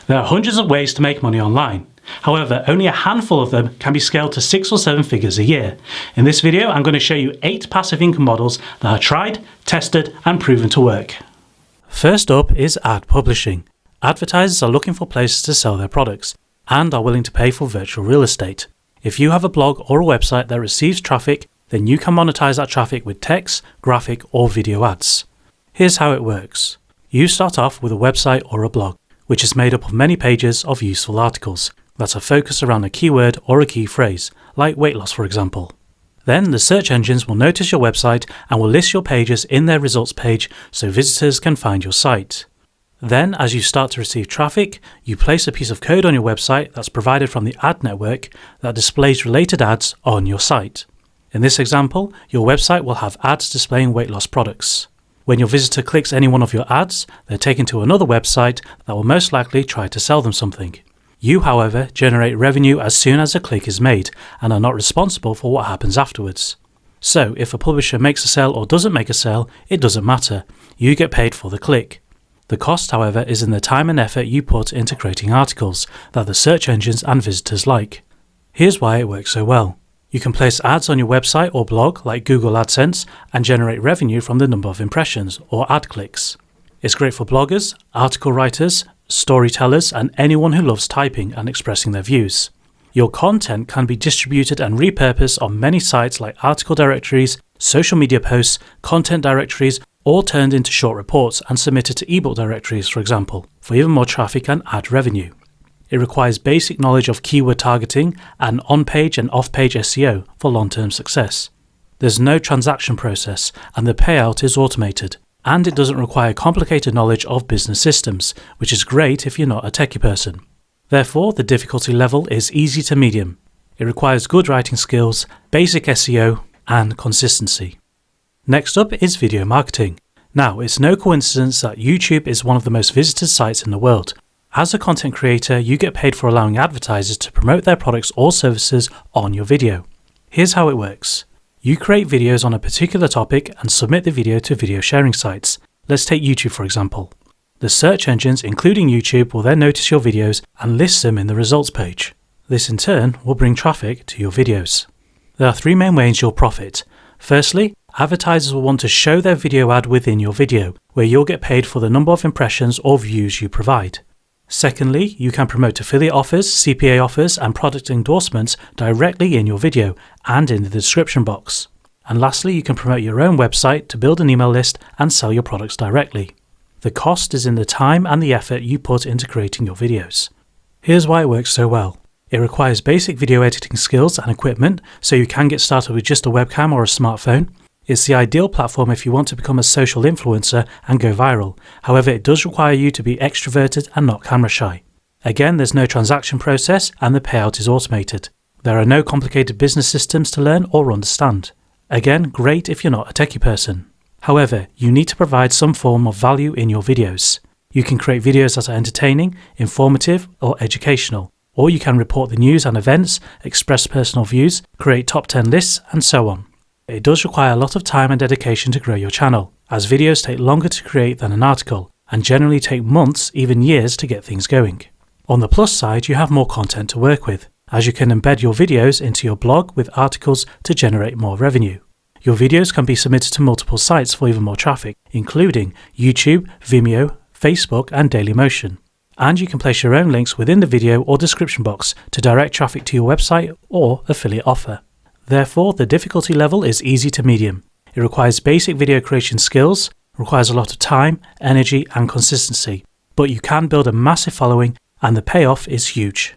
There are hundreds of ways to make money online. However, only a handful of them can be scaled to 6 or 7 figures a year. In this video, I'm going to show you 8 passive income models that are tried, tested, and proven to work. First up is ad publishing. Advertisers are looking for places to sell their products and are willing to pay for virtual real estate. If you have a blog or a website that receives traffic, then you can monetize that traffic with text, graphic, or video ads. Here's how it works. You start off with a website or a blog, which is made up of many pages of useful articles that are focused around a keyword or a key phrase, like weight loss for example. Then the search engines will notice your website and will list your pages in their results page so visitors can find your site. Then, as you start to receive traffic, you place a piece of code on your website that's provided from the ad network that displays related ads on your site. In this example, your website will have ads displaying weight loss products. When your visitor clicks any one of your ads, they're taken to another website that will most likely try to sell them something. You, however, generate revenue as soon as a click is made and are not responsible for what happens afterwards. So, if a publisher makes a sale or doesn't make a sale, it doesn't matter. You get paid for the click. The cost, however, is in the time and effort you put into creating articles that the search engines and visitors like. Here's why it works so well. You can place ads on your website or blog like Google AdSense and generate revenue from the number of impressions or ad clicks. It's great for bloggers, article writers, storytellers, and anyone who loves typing and expressing their views. Your content can be distributed and repurposed on many sites like article directories, social media posts, content directories, or turned into short reports and submitted to ebook directories, for example, for even more traffic and ad revenue. It requires basic knowledge of keyword targeting and on-page and off-page SEO for long-term success. There's no transaction process and the payout is automated. And it doesn't require complicated knowledge of business systems, which is great if you're not a techie person. Therefore, the difficulty level is easy to medium. It requires good writing skills, basic SEO, and consistency. Next up is video marketing. Now, it's no coincidence that YouTube is one of the most visited sites in the world. As a content creator, you get paid for allowing advertisers to promote their products or services on your video. Here's how it works. You create videos on a particular topic and submit the video to video sharing sites. Let's take YouTube for example. The search engines, including YouTube, will then notice your videos and list them in the results page. This in turn will bring traffic to your videos. There are 3 main ways you'll profit. Firstly, advertisers will want to show their video ad within your video, where you'll get paid for the number of impressions or views you provide. Secondly, you can promote affiliate offers, CPA offers, and product endorsements directly in your video and in the description box. And lastly, you can promote your own website to build an email list and sell your products directly. The cost is in the time and the effort you put into creating your videos. Here's why it works so well. It requires basic video editing skills and equipment, so you can get started with just a webcam or a smartphone. It's the ideal platform if you want to become a social influencer and go viral. However, it does require you to be extroverted and not camera shy. Again, there's no transaction process and the payout is automated. There are no complicated business systems to learn or understand. Again, great if you're not a techie person. However, you need to provide some form of value in your videos. You can create videos that are entertaining, informative, or educational. Or you can report the news and events, express personal views, create top 10 lists, and so on. It does require a lot of time and dedication to grow your channel, as videos take longer to create than an article, and generally take months, even years, to get things going. On the plus side, you have more content to work with, as you can embed your videos into your blog with articles to generate more revenue. Your videos can be submitted to multiple sites for even more traffic, including YouTube, Vimeo, Facebook, and Dailymotion. And you can place your own links within the video or description box to direct traffic to your website or affiliate offer. Therefore, the difficulty level is easy to medium. It requires basic video creation skills, requires a lot of time, energy, and consistency, but you can build a massive following and the payoff is huge.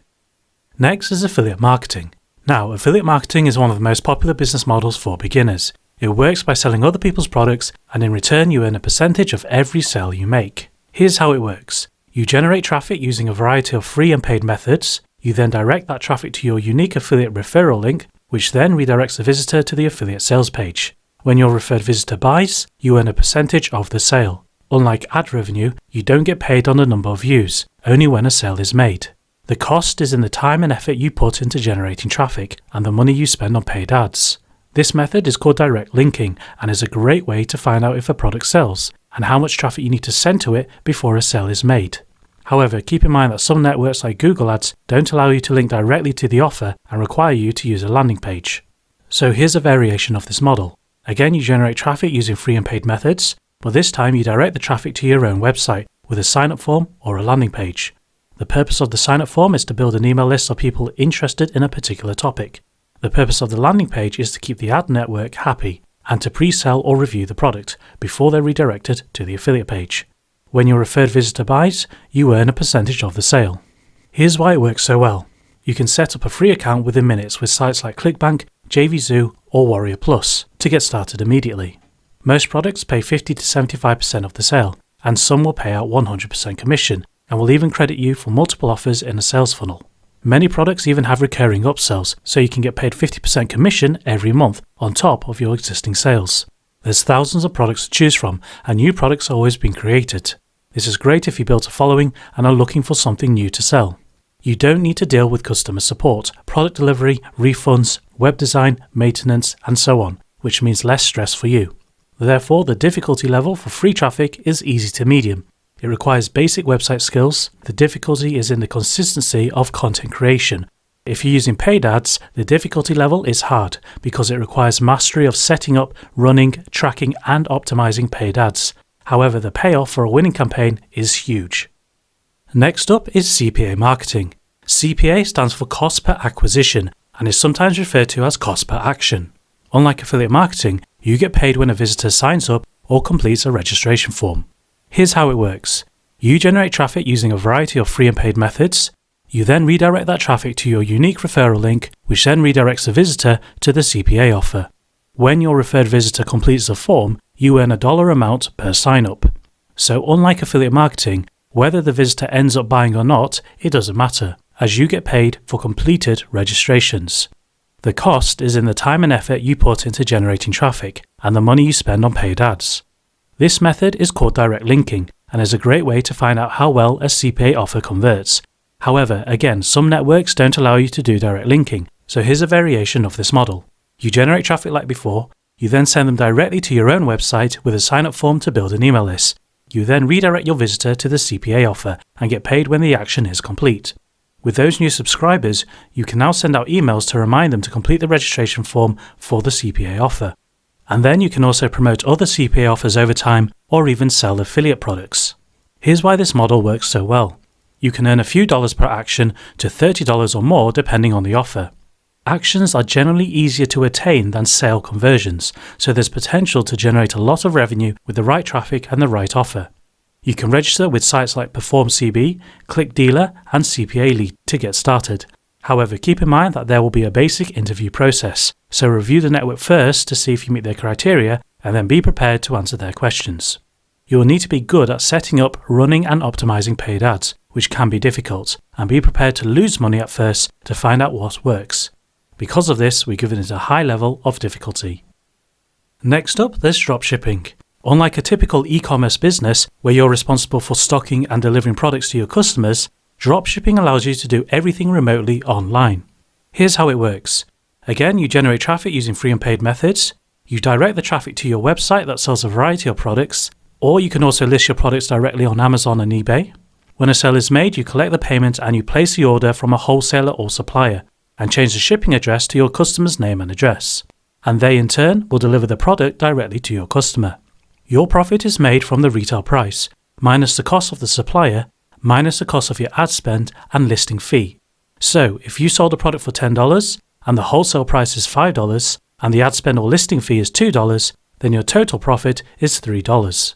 Next is affiliate marketing. Now, affiliate marketing is one of the most popular business models for beginners. It works by selling other people's products and in return you earn a percentage of every sale you make. Here's how it works. You generate traffic using a variety of free and paid methods. You then direct that traffic to your unique affiliate referral link, which then redirects the visitor to the affiliate sales page. When your referred visitor buys, you earn a percentage of the sale. Unlike ad revenue, you don't get paid on the number of views, only when a sale is made. The cost is in the time and effort you put into generating traffic and the money you spend on paid ads. This method is called direct linking and is a great way to find out if a product sells and how much traffic you need to send to it before a sale is made. However, keep in mind that some networks like Google Ads don't allow you to link directly to the offer and require you to use a landing page. So here's a variation of this model. Again, you generate traffic using free and paid methods, but this time you direct the traffic to your own website with a sign-up form or a landing page. The purpose of the sign-up form is to build an email list of people interested in a particular topic. The purpose of the landing page is to keep the ad network happy and to pre-sell or review the product before they're redirected to the affiliate page. When your referred visitor buys, you earn a percentage of the sale. Here's why it works so well. You can set up a free account within minutes with sites like ClickBank, JVZoo or Warrior Plus to get started immediately. Most products pay 50 to 75% of the sale, and some will pay out 100% commission and will even credit you for multiple offers in a sales funnel. Many products even have recurring upsells, so you can get paid 50% commission every month on top of your existing sales. There's thousands of products to choose from, and new products are always being created. This is great if you built a following and are looking for something new to sell. You don't need to deal with customer support, product delivery, refunds, web design, maintenance, and so on, which means less stress for you. Therefore, the difficulty level for free traffic is easy to medium. It requires basic website skills. The difficulty is in the consistency of content creation. If you're using paid ads, the difficulty level is hard because it requires mastery of setting up, running, tracking, and optimizing paid ads. However, the payoff for a winning campaign is huge. Next up is CPA Marketing. CPA stands for Cost Per Acquisition and is sometimes referred to as Cost Per Action. Unlike affiliate marketing, you get paid when a visitor signs up or completes a registration form. Here's how it works. You generate traffic using a variety of free and paid methods. You then redirect that traffic to your unique referral link, which then redirects the visitor to the CPA offer. When your referred visitor completes the form, you earn a dollar amount per sign-up. So unlike affiliate marketing, whether the visitor ends up buying or not, it doesn't matter, as you get paid for completed registrations. The cost is in the time and effort you put into generating traffic and the money you spend on paid ads. This method is called direct linking and is a great way to find out how well a CPA offer converts. However, again, some networks don't allow you to do direct linking, so here's a variation of this model. You generate traffic like before, you then send them directly to your own website with a sign-up form to build an email list. You then redirect your visitor to the CPA offer and get paid when the action is complete. With those new subscribers, you can now send out emails to remind them to complete the registration form for the CPA offer. And then you can also promote other CPA offers over time or even sell affiliate products. Here's why this model works so well. You can earn a few dollars per action to $30 or more depending on the offer. Actions are generally easier to attain than sale conversions, so there's potential to generate a lot of revenue with the right traffic and the right offer. You can register with sites like PerformCB, ClickDealer, and CPA Lead to get started. However, keep in mind that there will be a basic interview process, so review the network first to see if you meet their criteria and then be prepared to answer their questions. You will need to be good at setting up, running, and optimizing paid ads, which can be difficult, and be prepared to lose money at first to find out what works. Because of this, we're given it a high level of difficulty. Next up, there's dropshipping. Unlike a typical e-commerce business where you're responsible for stocking and delivering products to your customers, dropshipping allows you to do everything remotely online. Here's how it works. Again, you generate traffic using free and paid methods. You direct the traffic to your website that sells a variety of products, or you can also list your products directly on Amazon and eBay. When a sale is made, you collect the payment and you place the order from a wholesaler or supplier and change the shipping address to your customer's name and address. And they in turn will deliver the product directly to your customer. Your profit is made from the retail price, minus the cost of the supplier, minus the cost of your ad spend and listing fee. So if you sold a product for $10 and the wholesale price is $5 and the ad spend or listing fee is $2, then your total profit is $3.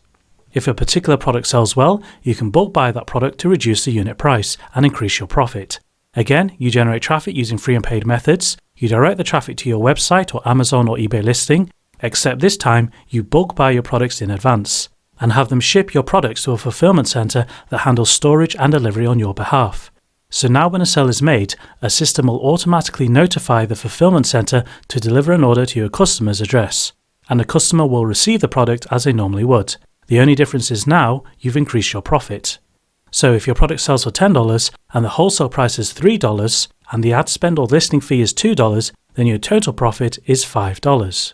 If a particular product sells well, you can bulk buy that product to reduce the unit price and increase your profit. Again, you generate traffic using free and paid methods. You direct the traffic to your website or Amazon or eBay listing, except this time you bulk buy your products in advance and have them ship your products to a fulfillment center that handles storage and delivery on your behalf. So now when a sale is made, a system will automatically notify the fulfillment center to deliver an order to your customer's address, and the customer will receive the product as they normally would. The only difference is now you've increased your profit. So if your product sells for $10 and the wholesale price is $3 and the ad spend or listing fee is $2, then your total profit is $5.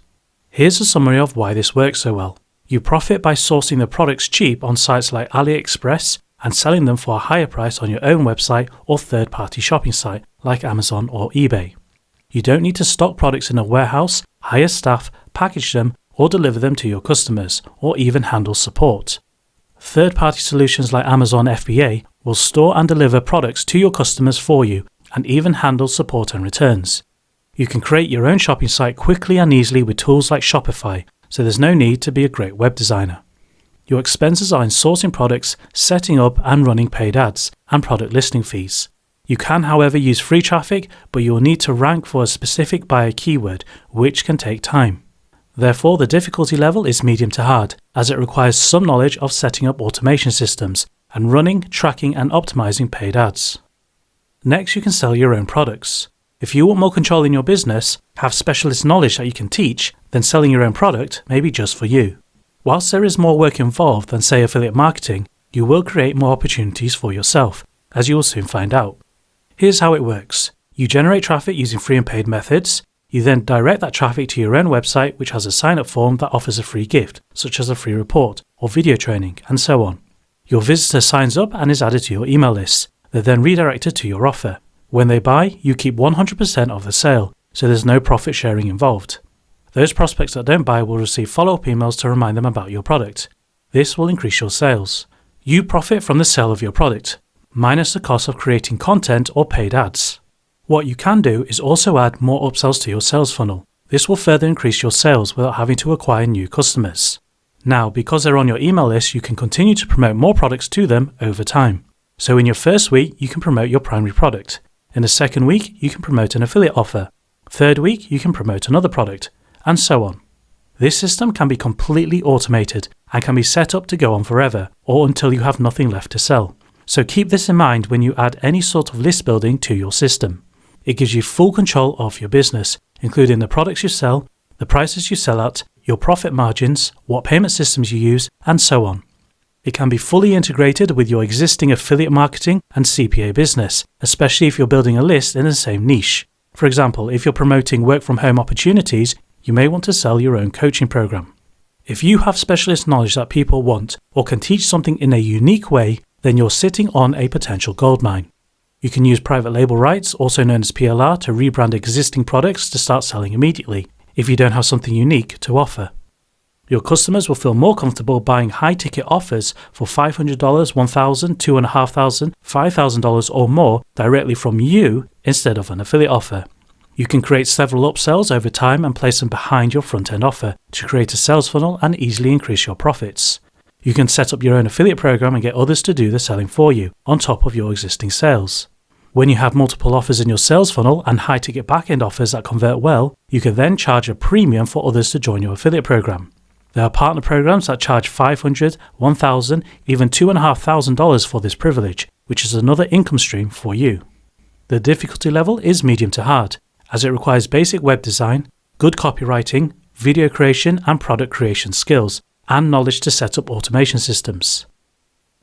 Here's a summary of why this works so well. You profit by sourcing the products cheap on sites like AliExpress and selling them for a higher price on your own website or third-party shopping site like Amazon or eBay. You don't need to stock products in a warehouse, hire staff, package them, or deliver them to your customers, or even handle support. Third-party solutions like Amazon FBA will store and deliver products to your customers for you and even handle support and returns. You can create your own shopping site quickly and easily with tools like Shopify, so there's no need to be a great web designer. Your expenses are in sourcing products, setting up and running paid ads, and product listing fees. You can, however, use free traffic, but you will need to rank for a specific buyer keyword, which can take time. Therefore, the difficulty level is medium to hard, as it requires some knowledge of setting up automation systems and running, tracking and optimizing paid ads. Next, you can sell your own products. If you want more control in your business, have specialist knowledge that you can teach, then selling your own product may be just for you. Whilst there is more work involved than, say, affiliate marketing, you will create more opportunities for yourself, as you will soon find out. Here's how it works. You generate traffic using free and paid methods. You then direct that traffic to your own website, which has a sign-up form that offers a free gift, such as a free report or video training, and so on. Your visitor signs up and is added to your email list. They're then redirected to your offer. When they buy, you keep 100% of the sale, so there's no profit sharing involved. Those prospects that don't buy will receive follow-up emails to remind them about your product. This will increase your sales. You profit from the sale of your product, minus the cost of creating content or paid ads. What you can do is also add more upsells to your sales funnel. This will further increase your sales without having to acquire new customers. Now, because they're on your email list, you can continue to promote more products to them over time. So in your first week, you can promote your primary product. In the second week, you can promote an affiliate offer. Third week, you can promote another product, and so on. This system can be completely automated and can be set up to go on forever or until you have nothing left to sell. So keep this in mind when you add any sort of list building to your system. It gives you full control of your business, including the products you sell, the prices you sell at, your profit margins, what payment systems you use, and so on. It can be fully integrated with your existing affiliate marketing and CPA business, especially if you're building a list in the same niche. For example, if you're promoting work-from-home opportunities, you may want to sell your own coaching program. If you have specialist knowledge that people want or can teach something in a unique way, then you're sitting on a potential goldmine. You can use private label rights, also known as PLR, to rebrand existing products to start selling immediately, if you don't have something unique to offer. Your customers will feel more comfortable buying high-ticket offers for $500, $1,000, $2,500, $5,000 or more directly from you instead of an affiliate offer. You can create several upsells over time and place them behind your front-end offer to create a sales funnel and easily increase your profits. You can set up your own affiliate program and get others to do the selling for you, on top of your existing sales. When you have multiple offers in your sales funnel and high-ticket back-end offers that convert well, you can then charge a premium for others to join your affiliate program. There are partner programs that charge $500, $1,000, even $2,500 for this privilege, which is another income stream for you. The difficulty level is medium to hard, as it requires basic web design, good copywriting, video creation and product creation skills, and knowledge to set up automation systems.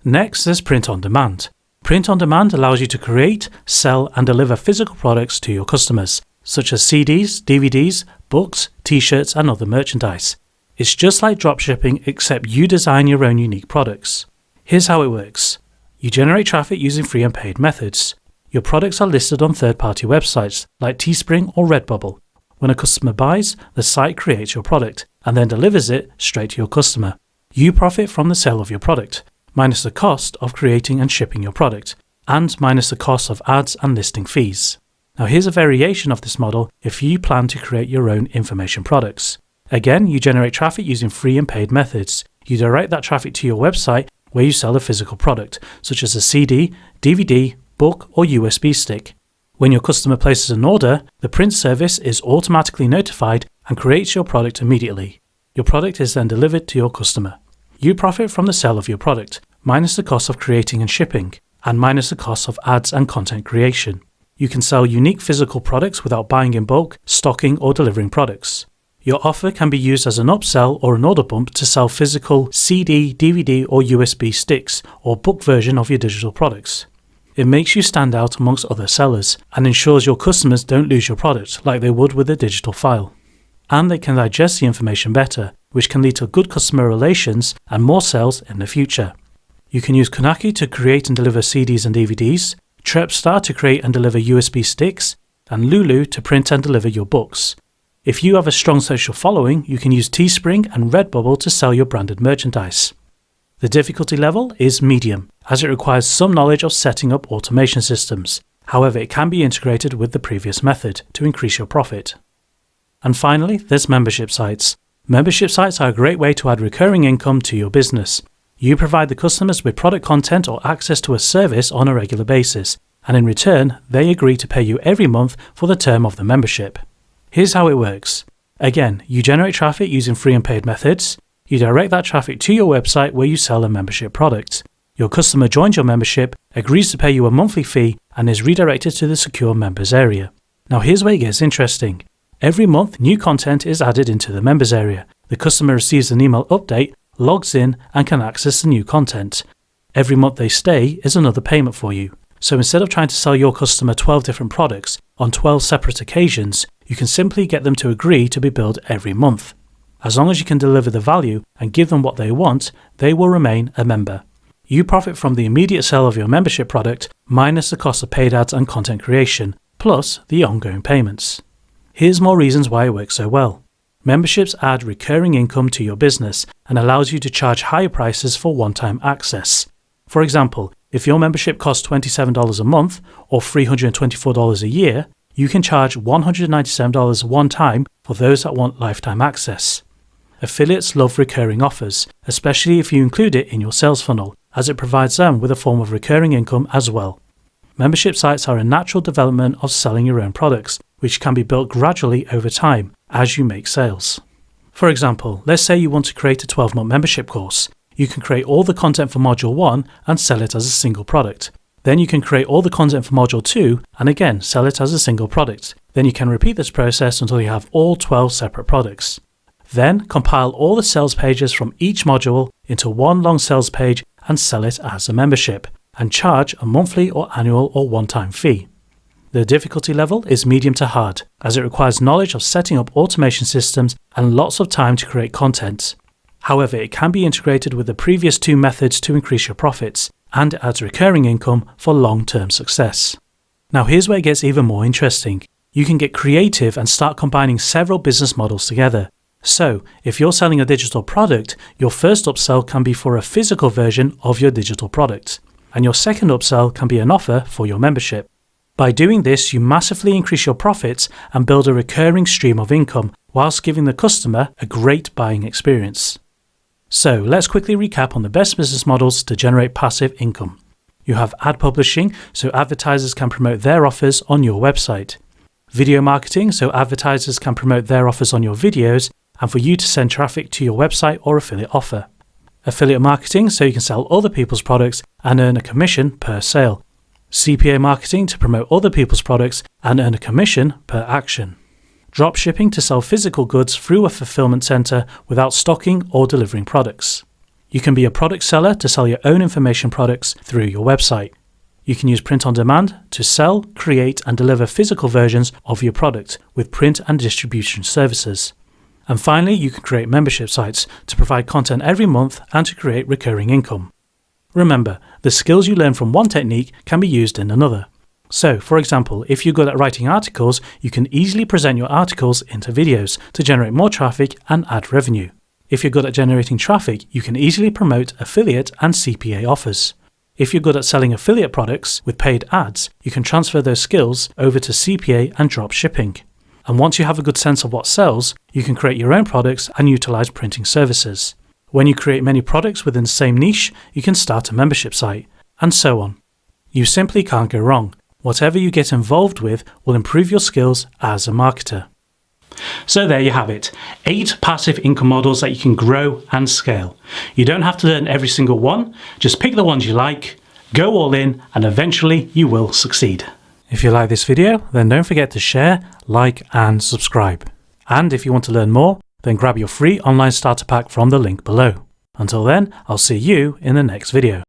Next, there's print on demand. Print on demand allows you to create, sell, and deliver physical products to your customers, such as CDs, DVDs, books, t-shirts, and other merchandise. It's just like dropshipping, except you design your own unique products. Here's how it works. You generate traffic using free and paid methods. Your products are listed on third-party websites like Teespring or Redbubble. When a customer buys, the site creates your product and then delivers it straight to your customer. You profit from the sale of your product, minus the cost of creating and shipping your product, and minus the cost of ads and listing fees. Now here's a variation of this model if you plan to create your own information products. Again, you generate traffic using free and paid methods. You direct that traffic to your website where you sell a physical product, such as a CD, DVD, book, or USB stick. When your customer places an order, the print service is automatically notified and creates your product immediately. Your product is then delivered to your customer. You profit from the sale of your product, minus the cost of creating and shipping, and minus the cost of ads and content creation. You can sell unique physical products without buying in bulk, stocking, or delivering products. Your offer can be used as an upsell or an order bump to sell physical CD, DVD, or USB sticks, or book version of your digital products. It makes you stand out amongst other sellers and ensures your customers don't lose your product like they would with a digital file. And they can digest the information better, which can lead to good customer relations and more sales in the future. You can use Konaki to create and deliver CDs and DVDs, Trepstar to create and deliver USB sticks, and Lulu to print and deliver your books. If you have a strong social following, you can use Teespring and Redbubble to sell your branded merchandise. The difficulty level is medium, as it requires some knowledge of setting up automation systems. However, it can be integrated with the previous method to increase your profit. And finally, there's membership sites. Membership sites are a great way to add recurring income to your business. You provide the customers with product content or access to a service on a regular basis, and in return, they agree to pay you every month for the term of the membership. Here's how it works. Again, you generate traffic using free and paid methods. You direct that traffic to your website where you sell a membership product. Your customer joins your membership, agrees to pay you a monthly fee, and is redirected to the secure members area. Now here's where it gets interesting. Every month, new content is added into the members area. The customer receives an email update, logs in, and can access the new content. Every month they stay is another payment for you. So instead of trying to sell your customer 12 different products on 12 separate occasions, you can simply get them to agree to be billed every month. As long as you can deliver the value and give them what they want, they will remain a member. You profit from the immediate sale of your membership product minus the cost of paid ads and content creation, plus the ongoing payments. Here's more reasons why it works so well. Memberships add recurring income to your business and allows you to charge higher prices for one-time access. For example, if your membership costs $27 a month or $324 a year, you can charge $197 one time for those that want lifetime access. Affiliates love recurring offers, especially if you include it in your sales funnel, as it provides them with a form of recurring income as well. Membership sites are a natural development of selling your own products, which can be built gradually over time as you make sales. For example, let's say you want to create a 12-month membership course. You can create all the content for Module 1 and sell it as a single product. Then you can create all the content for Module 2 and again sell it as a single product. Then you can repeat this process until you have all 12 separate products. Then compile all the sales pages from each module into one long sales page and sell it as a membership, and charge a monthly or annual or one-time fee. The difficulty level is medium to hard, as it requires knowledge of setting up automation systems and lots of time to create content. However, it can be integrated with the previous two methods to increase your profits, and it adds recurring income for long-term success. Now here's where it gets even more interesting. You can get creative and start combining several business models together. So, if you're selling a digital product, your first upsell can be for a physical version of your digital product, and your second upsell can be an offer for your membership. By doing this, you massively increase your profits and build a recurring stream of income, whilst giving the customer a great buying experience. So, let's quickly recap on the best business models to generate passive income. You have ad publishing, so advertisers can promote their offers on your website. Video marketing, so advertisers can promote their offers on your videos, and for you to send traffic to your website or affiliate offer. Affiliate marketing, so you can sell other people's products and earn a commission per sale. CPA marketing to promote other people's products and earn a commission per action. Dropshipping to sell physical goods through a fulfillment center without stocking or delivering products. You can be a product seller to sell your own information products through your website. You can use print on demand to sell, create, and deliver physical versions of your product with print and distribution services. And finally, you can create membership sites to provide content every month and to create recurring income. Remember, the skills you learn from one technique can be used in another. So, for example, if you're good at writing articles, you can easily present your articles into videos to generate more traffic and add revenue. If you're good at generating traffic, you can easily promote affiliate and CPA offers. If you're good at selling affiliate products with paid ads, you can transfer those skills over to CPA and drop shipping. And once you have a good sense of what sells, you can create your own products and utilize printing services. When you create many products within the same niche, you can start a membership site, and so on. You simply can't go wrong. Whatever you get involved with will improve your skills as a marketer. So there you have it, 8 passive income models that you can grow and scale. You don't have to learn every single one, just pick the ones you like, go all in, and eventually you will succeed. If you like this video, then don't forget to share, like, and subscribe. And if you want to learn more, then grab your free online starter pack from the link below. Until then, I'll see you in the next video.